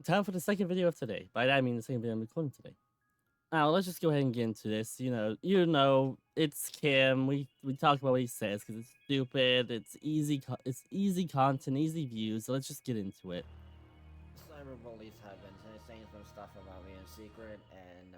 time for the second video of today. By that I mean the second video I'm recording today. Now let's just go ahead and get into this. It's Kim. We talk about what he says because it's stupid. It's it's easy content, easy views. So let's just get into it. Cyber bullies have been saying some stuff about me in secret, and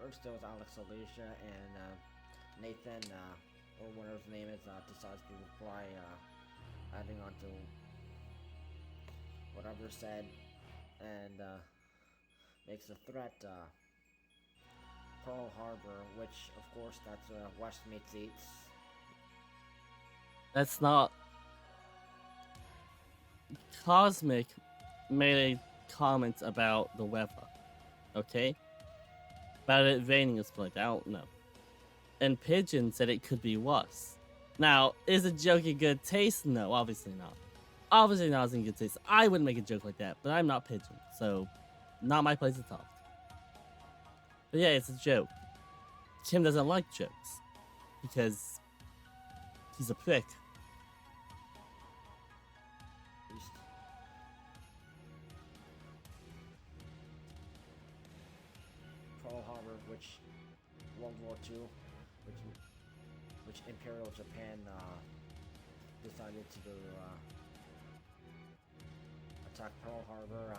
first there was Alex Alicia and Nathan, or whatever his name is, decides to reply, adding on to whatever said, and makes a threat, Pearl Harbor, which of course that's West meets East. That's not Cosmic made a comment about the weather, okay? About it raining or something like that. I don't know. And Pigeon said it could be worse. Now, is a joke in good taste? No, obviously not. Obviously not in good taste. I wouldn't make a joke like that, but I'm not Pigeon, so not my place to talk. But yeah, it's a joke. Kim doesn't like jokes because he's a prick. Pearl Harbor, which World War II, which Imperial Japan decided to attack Pearl Harbor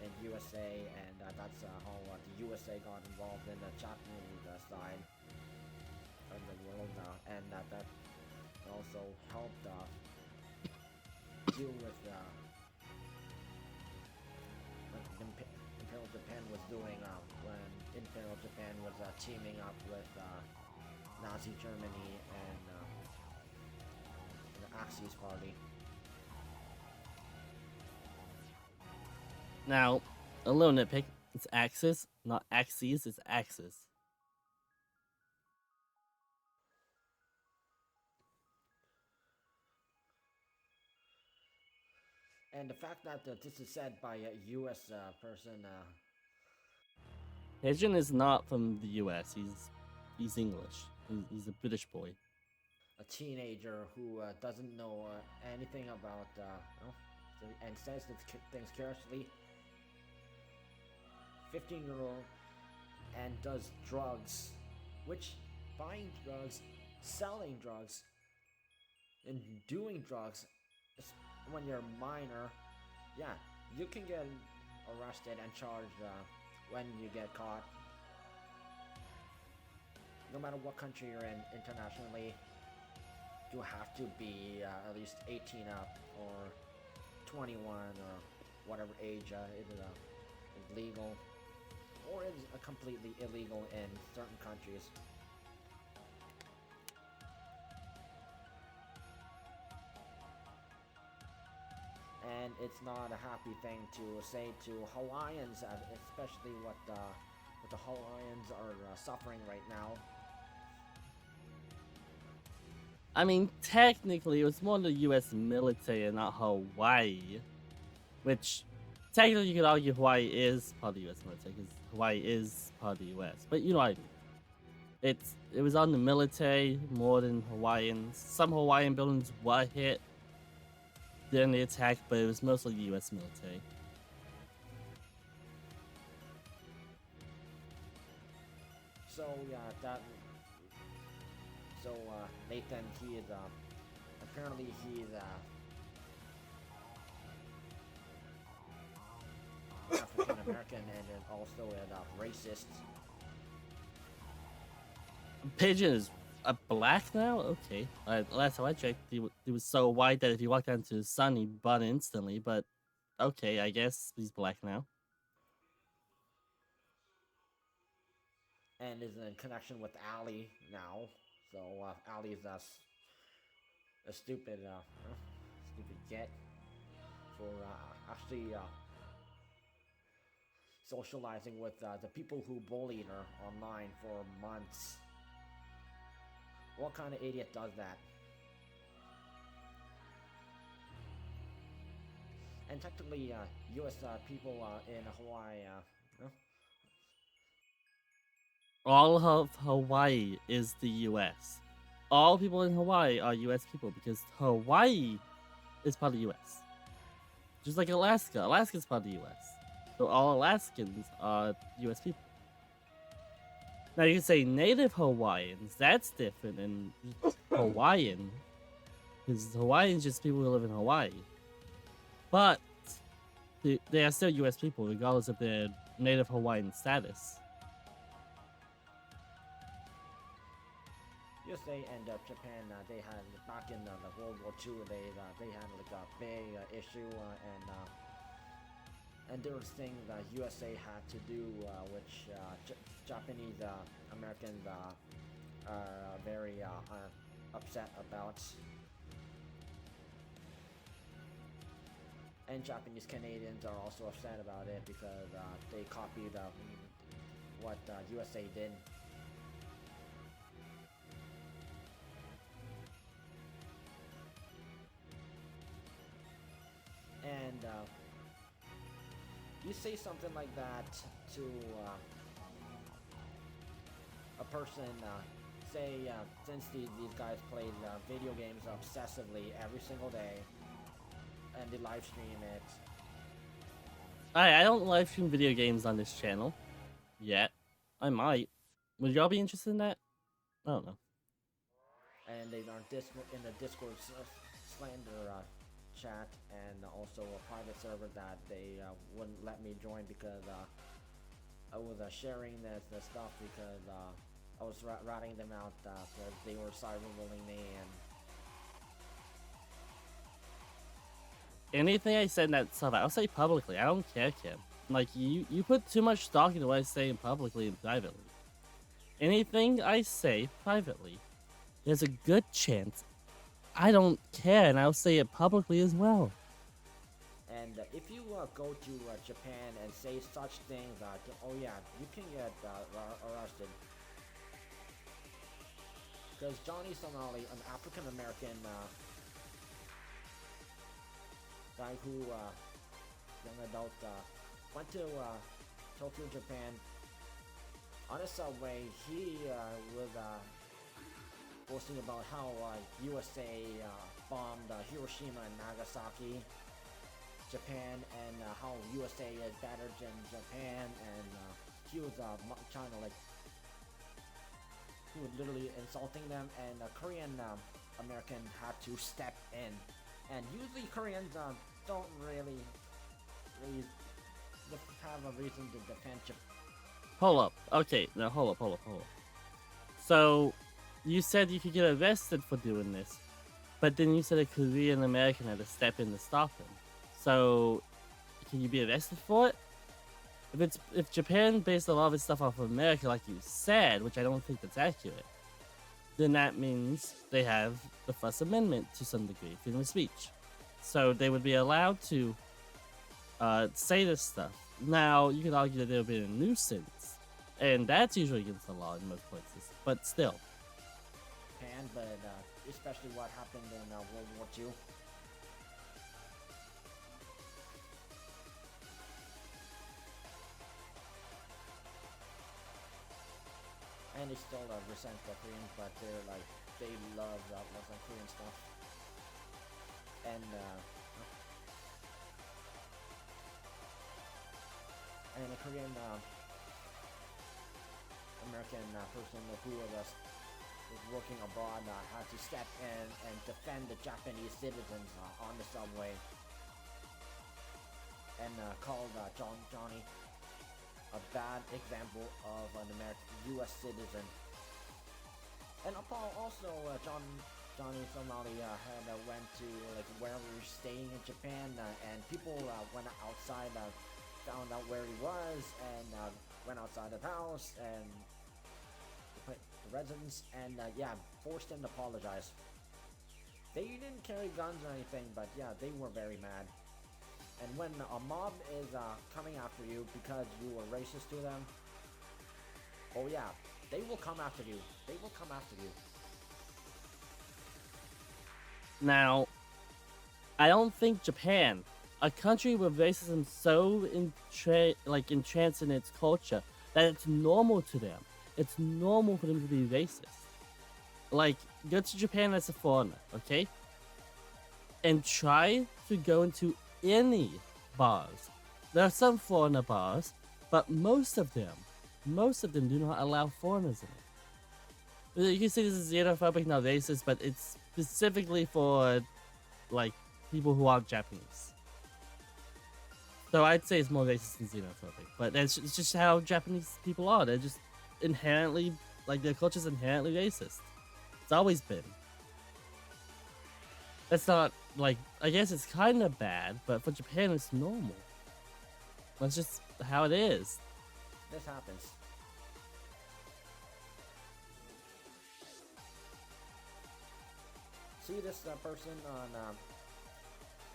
in USA, and that's how the USA got involved in the Japanese side of the world, and that also helped deal with what Imperial Japan was doing when Imperial Japan was teaming up with Nazi Germany and the Axis Party. Now, a little nitpick. It's Axis, not Axes. It's Axis. And the fact that this is said by a U.S. Person, Pigeon is not from the U.S. He's English. He's a British boy. a teenager who doesn't know anything about, and says things carelessly, 15-year-old, and does drugs, which buying drugs, selling drugs, and doing drugs when you're a minor, yeah, you can get arrested and charged when you get caught. No matter what country you're in internationally, you have to be at least 18 up or 21 or whatever age is legal or is completely illegal in certain countries. And it's not a happy thing to say to Hawaiians, especially what the Hawaiians are suffering right now. I mean, technically, it was more the U.S. military and not Hawaii. Which, technically, you could argue Hawaii is part of the U.S. military because Hawaii is part of the U.S. But you know what I mean. It was on the military more than Hawaiians. Some Hawaiian buildings were hit during the attack, but it was mostly the U.S. military. So yeah, that. So Nathan, he is apparently he is African American and is also a racist. Pigeon is a black now? Okay. Last time I checked, he was so white that if he walked out into the sun, he'd burn instantly. But okay, I guess he's black now. And is in connection with Ali now. So Ali is a stupid stupid get for actually socializing with the people who bullied her online for months. What kind of idiot does that? And technically, U.S. People in Hawaii, All of Hawaii is the U.S. All people in Hawaii are U.S. people because Hawaii is part of the U.S. Just like Alaska. Alaska's part of the U.S. So all Alaskans are U.S. people. Now you can say Native Hawaiians. That's different than Hawaiian, because Hawaiians just people who live in Hawaii. But they are still U.S. people, regardless of their Native Hawaiian status. USA and Japan, they had back in the World War II, they had like a big issue, and there was things that USA had to do, which Japanese Americans are very upset about, and Japanese Canadians are also upset about it because they copied what USA did. And you say something like that to a person, say, since these guys play video games obsessively every single day, and they live stream it. I don't live stream video games on this channel yet. I might. Would y'all be interested in that? I don't know. And they are in the Discord slander chat, and also a private server that they wouldn't let me join because I was sharing the stuff because I was ratting them out because they were cyberbullying me. And anything I said in that stuff, I'll say publicly. I don't care, Kim. Like, you put too much stock into what I say publicly and privately. Anything I say privately, there's a good chance I don't care, and I'll say it publicly as well. And if you go to Japan and say such things, oh yeah, you can get arrested. Because Johnny Sonali, an African American guy who, young adult, went to Tokyo, Japan. On a subway, he was posting about how USA bombed Hiroshima and Nagasaki, Japan, and how USA is better than Japan, and he was trying to he was literally insulting them, and Korean American had to step in. And usually Koreans don't really have a reason to defend Japan. Hold up. Okay, now hold up. So, you said you could get arrested for doing this, but then you said a Korean American had to step in to stop him. So, can you be arrested for it? If Japan based a lot of its stuff off of America, like you said, which I don't think that's accurate, then that means they have the First Amendment to some degree, freedom of speech. So they would be allowed to say this stuff. Now, you could argue that there would be a nuisance, and that's usually against the law in most places, but still. Japan, but especially what happened in World War II. And they still resent the Koreans, but they're like, they love Korean stuff. And a Korean American person who was working abroad had to step in and defend the Japanese citizens on the subway, and called Johnny a bad example of an U.S. citizen. And also Johnny Somali had went to wherever he was staying in Japan, and people went outside, found out where he was, and went outside his house and the residence, and forced him to apologize. They didn't carry guns or anything, but yeah, they were very mad. And when a mob is coming after you because you were racist to them, oh yeah, they will come after you. They will come after you. Now, I don't think Japan, a country with racism so entrenched in its culture, that it's normal to them. It's normal for them to be racist. Like, go to Japan as a foreigner, okay? and try to go into any bars. There are some foreigner bars, but most of them do not allow foreigners in it. You can say this is xenophobic, not racist, but it's specifically for like people who aren't Japanese. So I'd say it's more racist than xenophobic, but it's just how Japanese people are. They're just inherently, like, their culture's inherently racist. It's always been. That's not, like, I guess it's kind of bad, but for Japan it's normal. That's just how it is. This happens. See this person on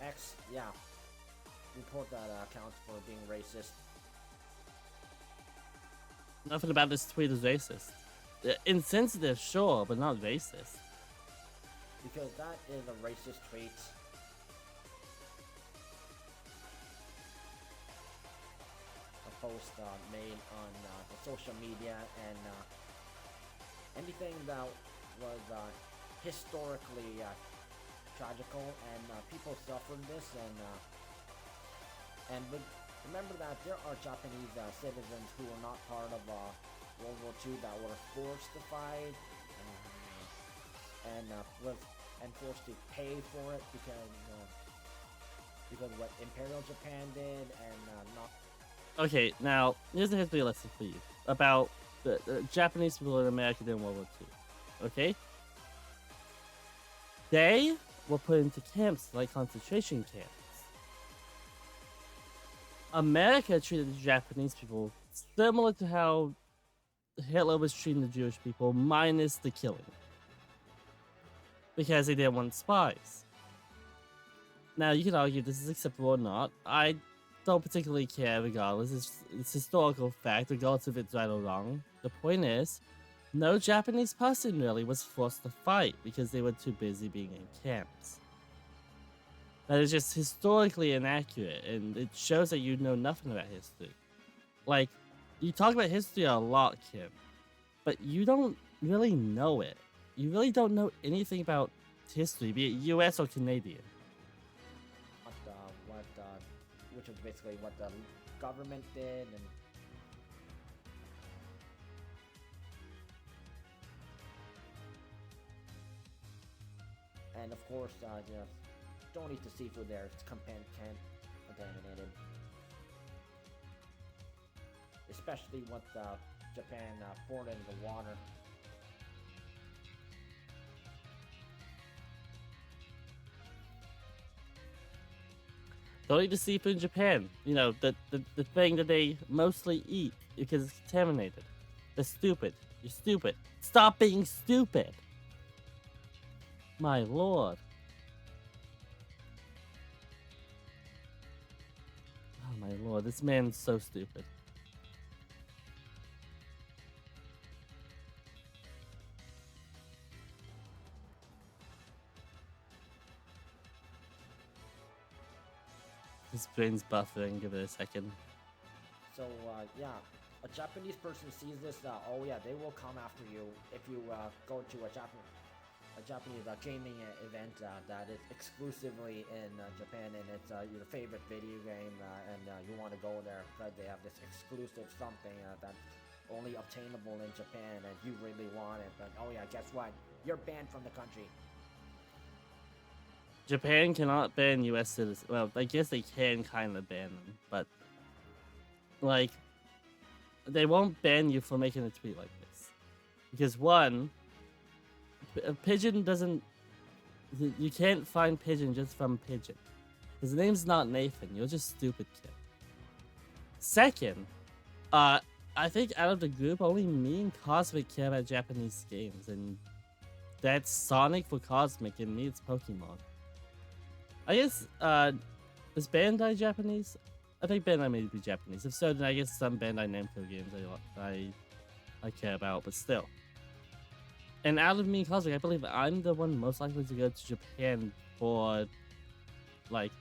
X? Yeah. Report that account for being racist. Nothing about this tweet is racist. Insensitive, sure, but not racist. Because that is a racist tweet. A post made on the social media, and anything that was historically tragical, and people suffered this, and remember that there are Japanese citizens who were not part of World War II that were forced to fight, and forced to pay for it because what Imperial Japan did, and not. Okay, now here's a history lesson for you about the Japanese people in America during World War II. Okay, they were put into camps like concentration camps. America treated the Japanese people similar to how Hitler was treating the Jewish people, minus the killing. Because they didn't want spies. Now, you can argue this is acceptable or not. I don't particularly care regardless. It's historical fact, regardless if it's right or wrong. The point is, no Japanese person really was forced to fight because they were too busy being in camps. That is just historically inaccurate, and it shows that you know nothing about history. Like, you talk about history a lot, Kim, but you don't really know it. You really don't know anything about history, be it US or Canadian. Which was basically what the government did, and of course, don't eat the seafood there. It's contaminated, especially what Japan poured into the water. Don't eat the seafood in Japan. You know, the thing that they mostly eat because it's contaminated. They're stupid. You're stupid. Stop being stupid. My lord. Oh my lord, this man's so stupid. His brain's buffering, give it a second. So, yeah, a Japanese person sees this, oh yeah, they will come after you if you go to a Japanese gaming event that is exclusively in Japan, and it's your favorite video game, and you want to go there because they have this exclusive something that's only obtainable in Japan, and you really want it, but oh yeah, guess what? You're banned from the country. Japan cannot ban US citizens. Well, I guess they can kind of ban them, but like, they won't ban you for making a tweet like this. Because one, Pigeon doesn't, you can't find Pigeon just from Pigeon. His name's not Nathan, you're just stupid kid. Second, I think out of the group, only me and Cosmic care about Japanese games, and that's Sonic for Cosmic, and me it's Pokemon. I guess, is Bandai Japanese? I think Bandai may be Japanese. If so, then I guess some Bandai Namco games I care about, but still. And out of me and Cosmic, I believe I'm the one most likely to go to Japan for, like,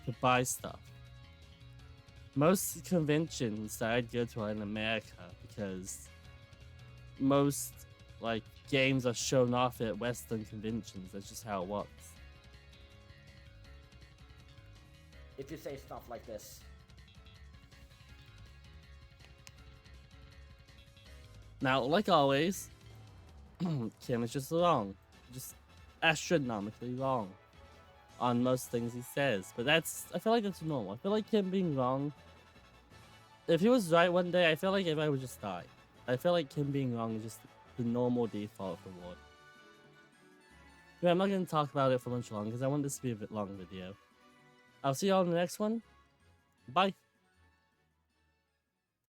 to buy stuff. Most conventions that I'd go to are in America, because most, like, games are shown off at Western conventions. That's just how it works. if you say stuff like this. Now, like always, Kim is just wrong. Just astronomically wrong on most things he says. But I feel like that's normal. I feel like him being wrong, if he was right one day, I feel like everybody would just die. I feel like him being wrong is just the normal default of the world. Yeah, I'm not going to talk about it for much longer because I want this to be a bit long video. I'll see you all in the next one. Bye.